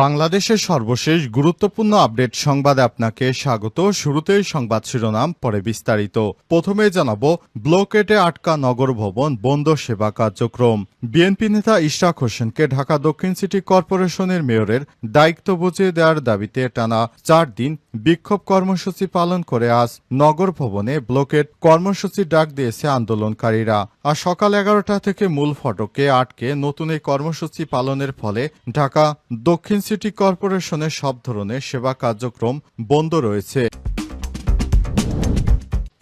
বাংলাদেশের সর্বশেষ গুরুত্বপূর্ণ আপডেট সংবাদে আপনাকে স্বাগত। শুরুতেই সংবাদ শিরোনাম, পরে বিস্তারিত। প্রথমে জানাবো, ব্লকেটে আটকা নগর ভবন বন্ধ সেবা কার্যক্রম। বিএনপি নেতা ইশরাক হোসেনকে ঢাকা দক্ষিণ সিটি কর্পোরেশনের মেয়রের দায়িত্ব বুঝিয়ে দেওয়ার দাবিতে টানা 4 দিন বিক্ষোভ কর্মসূচি পালন করে আজ নগর ভবনে ব্লকেট কর্মসূচি ডাক দিয়েছে আন্দোলনকারীরা। আর সকাল 11টা থেকে মূল ফটকে আটকে নতুন এই কর্মসূচি পালনের ফলে ঢাকা দক্ষিণ সিটি কর্পোরেশনের সব ধরনের সেবা কার্যক্রম বন্ধ রয়েছে।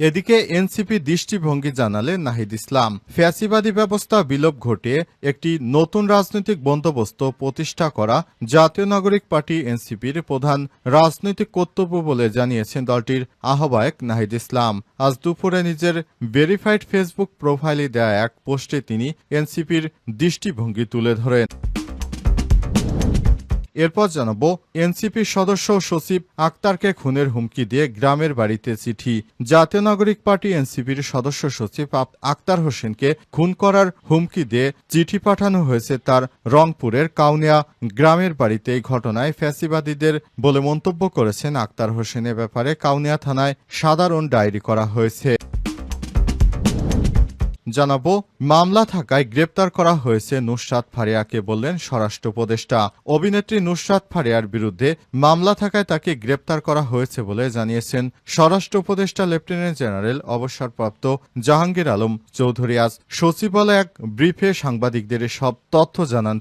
এদিকে এনসিপি দৃষ্টিভঙ্গি জানালেন নাহিদ ইসলাম। ফ্যাসিবাদী ব্যবস্থা বিলোপ ঘটিয়ে একটি নতুন রাজনৈতিক বন্দোবস্ত প্রতিষ্ঠা করা জাতীয় নাগরিক পার্টি এনসিপির প্রধান রাজনৈতিক কর্তব্য বলে জানিয়েছেন দলটির আহ্বায়ক নাহিদ ইসলাম। আজ দুপুরে নিজের ভেরিফাইড ফেসবুক প্রোফাইলে দেয়া এক পোস্টে তিনি এনসিপির দৃষ্টিভঙ্গি তুলে ধরেন। এরপর জানাবো, এনসিপির সদস্য সচিব আক্তারকে খুনের হুমকি দিয়ে গ্রামের বাড়িতে চিঠি। জাতীয় নাগরিক পার্টি এনসিপির সদস্য সচিব আক্তার হোসেনকে খুন করার হুমকি দিয়ে চিঠি পাঠানো হয়েছে তার রংপুরের কাউনিয়া গ্রামের বাড়িতে। এই ঘটনায় ফ্যাসিবাদীদের বলে মন্তব্য করেছেন আক্তার হোসেনের ব্যাপারে কাউনিয়া থানায় সাধারণ ডায়েরি করা হয়েছে। জানাবো, মামলা থাকায় গ্রেপ্তার করা হয়েছে নুসরাত ফারিয়াকে, বললেন স্বরাষ্ট্র উপদেষ্টা। অভিনেত্রী নুসরাত ফারিয়ার বিরুদ্ধে মামলা থাকায় তাকে গ্রেপ্তার করা হয়েছে বলে জানিয়েছেন স্বরাষ্ট্র উপদেষ্টা লেফটেন্যান্ট জেনারেল অবসরপ্রাপ্ত জাহাঙ্গীর আলম চৌধুরী। আজ সচিবালয়ে এক ব্রিফে সাংবাদিকদের সব তথ্য জানান।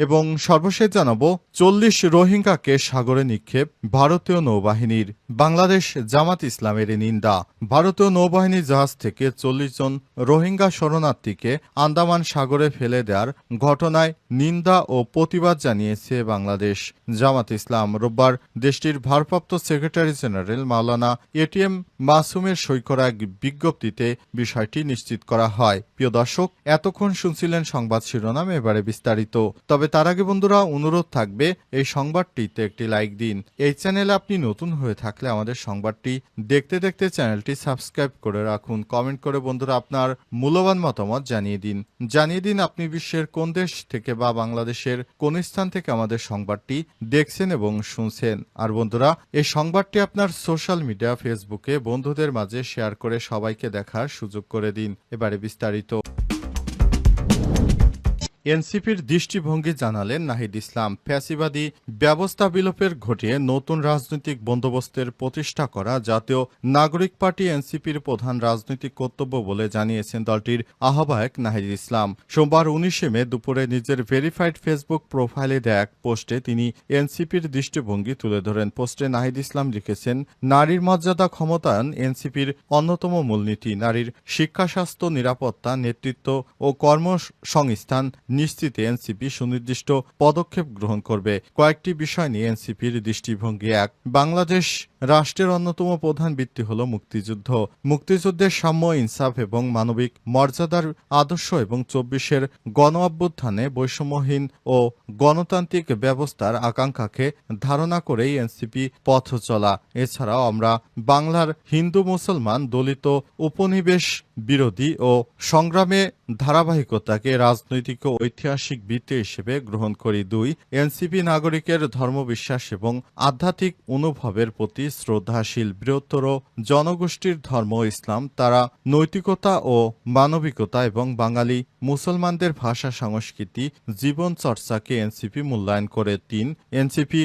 এবং সর্বশেষ জানাবো, 40 রোহিঙ্গাকে সাগরে নিক্ষেপ ভারতীয় নৌবাহিনীর। বাংলাদেশ জামাত ইসলামের নিন্দা। ভারতীয় নৌবাহিনীর জাহাজ থেকে 40 জন রোহিঙ্গা শরণার্থীকে আন্দামান সাগরে ফেলে দেওয়ার ঘটনায় নিন্দা ও প্রতিবাদ জানিয়েছে বাংলাদেশ জামাত ইসলাম। রোববার দেশটির ভারপ্রাপ্ত সেক্রেটারি জেনারেল মাওলানা এটিএম মাসুমের সই করা এক বিজ্ঞপ্তিতে বিষয়টি নিশ্চিত করা হয়। প্রিয় দর্শক, এতক্ষণ শুনছিলেন সংবাদ শিরোনাম, এবারে বিস্তারিত। তবে তার আগে বন্ধুরা, অনুরোধ থাকবে এই সংবাদটিতে একটি লাইক দিন। এই চ্যানেলে আপনি নতুন হয়ে থাকলে আমাদের সংবাদটি দেখতে দেখতে চ্যানেলটি সাবস্ক্রাইব করে রাখুন। কমেন্ট করে বন্ধুরা আপনার মূল্যবান মতামত জানিয়ে দিন আপনি বিশ্বের কোন দেশ থেকে বা বাংলাদেশের কোন স্থান থেকে আমাদের সংবাদটি দেখছেন এবং শুনছেন। আর বন্ধুরা, এই সংবাদটি আপনার সোশ্যাল মিডিয়া ফেসবুকে বন্ধুদের মাঝে শেয়ার করে সবাইকে দেখার সুযোগ করে দিন। এবারে বিস্তারিত। এনসিপির দৃষ্টিভঙ্গি জানালেন নাহিদ ইসলাম। ফ্যাসিবাদী ব্যবস্থা বিলোপের ঘটিয়ে নতুন রাজনৈতিক বন্দোবস্তের প্রতিষ্ঠা করা জাতীয় নাগরিক পার্টি এনসিপির প্রধান রাজনৈতিক কর্তব্য বলে জানিয়েছেন দলটির আহ্বায়ক নাহিদ ইসলাম। সোমবার 19 মে দুপুরে নিজের ভেরিফাইড ফেসবুক প্রোফাইলে দেয়া এক পোস্টে তিনি এনসিপির দৃষ্টিভঙ্গি তুলে ধরেন। পোস্টে নাহিদ ইসলাম লিখেছেন, নারীর মর্যাদা ক্ষমতায়ন এনসিপির অন্যতম মূলনীতি। নারীর শিক্ষা, স্বাস্থ্য, নিরাপত্তা, নেতৃত্ব ও কর্মসংস্থান নিশ্চিতে এনসিপি সুনির্দিষ্ট পদক্ষেপ গ্রহণ করবে। কয়েকটি বিষয় নিয়ে এনসিপির দৃষ্টিভঙ্গি। 1. বাংলাদেশ রাষ্ট্রের অন্যতম প্রধান ভিত্তি হল মুক্তিযুদ্ধ। মুক্তিযুদ্ধের সাম্য, ইনসাফ এবং মানবিক মর্যাদার আদর্শ এবং 24-এর গণ অভ্যুত্থানে বৈষম্যহীন ও গণতান্ত্রিক ব্যবস্থার আকাঙ্ক্ষাকে ধারণা করেই এনসিপি পথ চলা। এছাড়াও আমরা বাংলার হিন্দু, মুসলমান, দলিত, উপনিবেশ বিরোধী ও সংগ্রামে ধারাবাহিকতাকে রাজনৈতিক ও ঐতিহাসিক ভিত্তি হিসেবে গ্রহণ করি। 2. এনসিপি নাগরিকের ধর্মবিশ্বাস এবং আধ্যাত্মিক অনুভবের প্রতি শ্রদ্ধাশীল। বৃহত্তর জনগোষ্ঠীর ধর্ম ইসলাম, তারা নৈতিকতা ও মানবিকতা এবং বাঙালি মুসলমানদের ভাষা, সংস্কৃতি, জীবন চর্চাকে এনসিপি মূল্যায়ন করে। 3. এনসিপি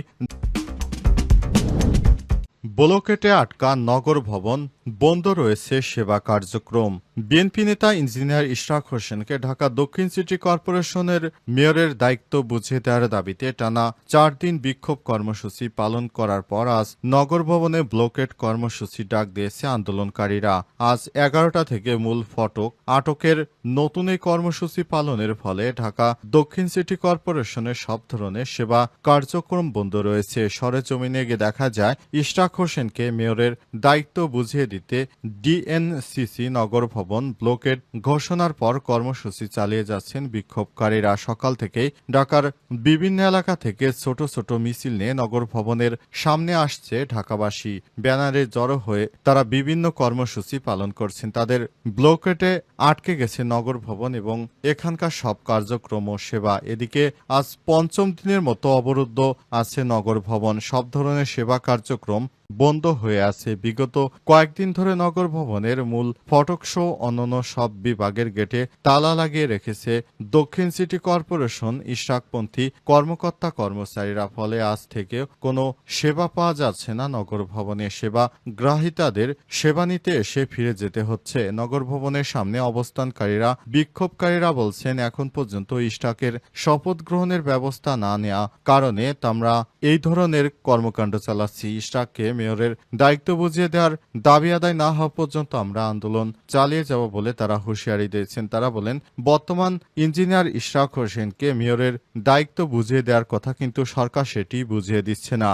ব্লকেটে আটকা নগর ভবন বন্ধ রয়েছে সেবা কার্যক্রম। বিএনপি নেতা ইঞ্জিনিয়ার ইশরাক হোসেনকে ঢাকা দক্ষিণ সিটি কর্পোরেশনের মেয়রের দায়িত্ব বুঝিয়ে দেওয়ার দাবিতে টানা 4 দিন বিক্ষোভ কর্মসূচি পালন করার পর আজ নগর ভবনে ব্লকেট কর্মসূচি ডাক দিয়েছে আন্দোলনকারীরা। আজ 11টা থেকে মূল ফটক আটকের নতুন এই কর্মসূচি পালনের ফলে ঢাকা দক্ষিণ সিটি কর্পোরেশনের সব ধরনের সেবা কার্যক্রম বন্ধ রয়েছে। সরেজমিনে গিয়ে দেখা যায় ইশরাক হোসেনকে মেয়রের দায়িত্ব বুঝিয়ে ফেসিবাদিতে ডিএনসিসি নগর ভবন ব্লকের ঘোষণার পর কর্মসূচি চালিয়ে যাচ্ছেন বিক্ষোভকারীরা। সকাল থেকেই ঢাকার বিভিন্ন এলাকা থেকে ছোট ছোট মিছিল নিয়ে নগর ভবনের সামনে আসছে ঢাকাবাসী। ব্যানারে জড়ো হয়ে তারা বিভিন্ন কর্মসূচি পালন করছেন। তাদের ব্লকেটে আটকে গেছে নগর ভবন এবং এখানকার সব কার্যক্রম ও সেবা। এদিকে আজ পঞ্চম দিনের মতো অবরুদ্ধ আছে নগর ভবন। সব ধরনের সেবা কার্যক্রম বন্ধ হয়ে আছে। বিগত কয়েকদিন ধরে নগর ভবনের মূল ফটক সহ অন্যান্য সব বিভাগের গেটে তালা লাগিয়ে রেখেছে দক্ষিণ সিটি কর্পোরেশন ইশরাকপন্থী কর্মকর্তা কর্মচারীরা। ফলে আজ থেকে কোনো সেবা পাওয়া যাচ্ছে না নগর ভবনে। সেবা গ্রাহীতাদের সেবা নিতে এসে ফিরে যেতে হচ্ছে। নগর ভবনের সামনে অবস্থানকারীরা বিক্ষোভকারীরা বলছেন, এখন পর্যন্ত ইশরাকের শপথ গ্রহণের ব্যবস্থা না নেওয়া কারণে আমরা এই ধরনের কর্মকাণ্ড চালাচ্ছি। ইশরাককে মেয়রের দায়িত্ব বুঝিয়ে দেওয়ার দাবি আদায় না হওয়া পর্যন্ত আমরা আন্দোলন চালিয়ে যাব বলে তারা হুঁশিয়ারি দিয়েছেন। তারা বলেন, বর্তমান ইঞ্জিনিয়ার ইশরাক হোসেনকে মেয়রের দায়িত্ব বুঝিয়ে দেওয়ার কথা, কিন্তু সরকার সেটি বুঝিয়ে দিচ্ছে না।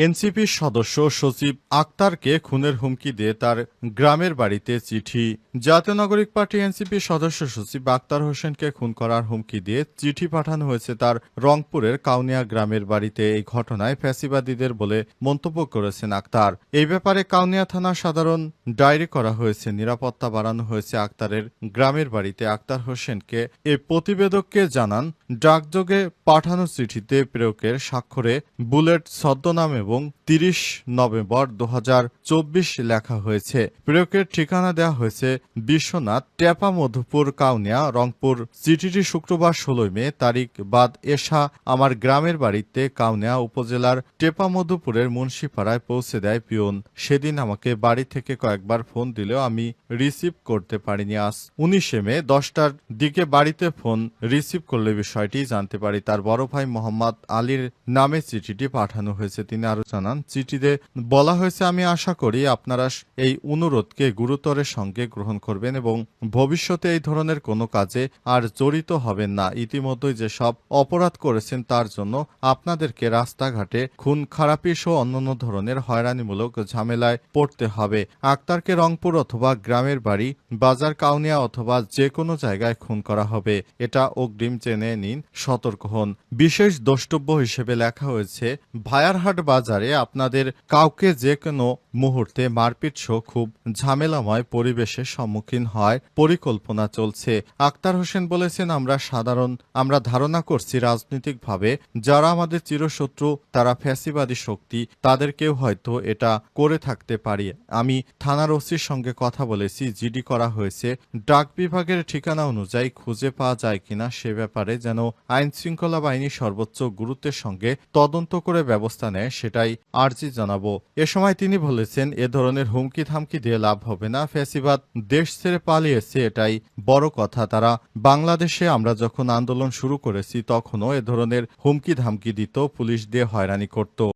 এনসিপির সদস্য সচিব আক্তারকে খুনের হুমকি দিয়ে তার গ্রামের বাড়িতে চিঠি। জাতীয় নাগরিক পার্টি এনসিপির সদস্য সচিব আক্তার হোসেনকে খুন করার হুমকি দিয়ে চিঠি পাঠানো হয়েছে তার রংপুরের কাউনিয়া গ্রামের বাড়িতে। এই ঘটনায় ফ্যাসিবাদীদের বলে মন্তব্য করেছেন আক্তার। এই ব্যাপারে কাউনিয়া থানা সাধারণ ডায়েরি করা হয়েছে। নিরাপত্তা বাড়ানো হয়েছে আক্তারের গ্রামের বাড়িতে। আক্তার হোসেনকে এই প্রতিবেদককে জানান, ডাকযোগে পাঠানো চিঠিতে প্রেরকের স্বাক্ষরে বুলেট ছদ্মনাম এবং ৩০ নভেম্বর ২০২৪ লেখা হয়েছে। প্রেরকের ঠিকানা দেওয়া হয়েছে বিশ্বনাথ, টেপা মধুপুর, কাউনিয়া, রংপুর। চিঠিটি শুক্রবার ১৬ মে তারিখ বাদ এশা আমার গ্রামের বাড়িতে কাউনিয়া উপজেলার টেপা মধুপুরের মুন্সিপাড়ায় পৌঁছে দেয় পিয়ন। সেদিন আমাকে বাড়ি থেকে কয়েকবার ফোন দিলেও আমি রিসিভ করতে পারিনি। আজ ১৯ মে ১০টার দিকে বাড়িতে ফোন রিসিভ করলে বিষয়টি জানতে পারি। তার বড় ভাই মোহাম্মদ আলীর নামে চিঠিটি পাঠানো হয়েছে। তিনি আরো জানান, চিঠিতে বলা হয়েছে, আমি আশা করি আপনারা এই অনুরোধকে গুরুত্বের সঙ্গে গ্রহণ করবেন এবং ভবিষ্যতে এই ধরনের কোনো কাজে আর জড়িত হবেন না। ইতিমধ্যেই যেসব অপরাধ করেছেন তার জন্য আপনাদেরকে রাস্তাঘাটে খুন খারাপি সহ অন্যান্য ধরনের হয়রানিমূলক ঝামেলায় পড়তে হবে। আক্তারকে রংপুর অথবা গ্রামের বাড়ি, বাজার, কাউনিয়া অথবা যে কোনো জায়গায় খুন করা হবে, এটা অগ্রিম জেনে নিন, সতর্ক হন। বিশেষ দ্রষ্টব্য হিসেবে লেখা হয়েছে, ভায়ারহাট বাজারে আপনাদের কাউকে যে কোনো মুহূর্তে মারপিট সহ খুব ঝামেলাময় পরিবেশের সম্মুখীন হয় পরিকল্পনা চলছে। আক্তার হোসেন বলেছেন, আমরা ধারণা করছি রাজনৈতিকভাবে যারা আমাদের চিরশত্রু, তারা ফ্যাসিবাদী শক্তি, তাদেরকেও হয়তো এটা করে থাকতে পারি। আমি থানার ওসির সঙ্গে কথা বলেছি, জিডি করা হয়েছে। ডাক বিভাগের ঠিকানা অনুযায়ী খুঁজে পাওয়া যায় কিনা সে ব্যাপারে যেন আইন শৃঙ্খলা বাহিনী সর্বোচ্চ গুরুত্বের সঙ্গে তদন্ত করে ব্যবস্থা নেয়, সেটাই আর্জি জানাবো। এ সময় তিনি বলেছেন, এ ধরনের হুমকি থামকি দিয়ে লাভ হবে না। ফ্যাসিবাদ দেশ ছেড়ে পালিয়েছে, এটাই বড় কথা। তারা বাংলাদেশে আমরা যখন আন্দোলন শুরু করেছি তখনও এ ধরনের হুমকি ধামকি দিত, পুলিশ দিয়ে হয়রানি করত।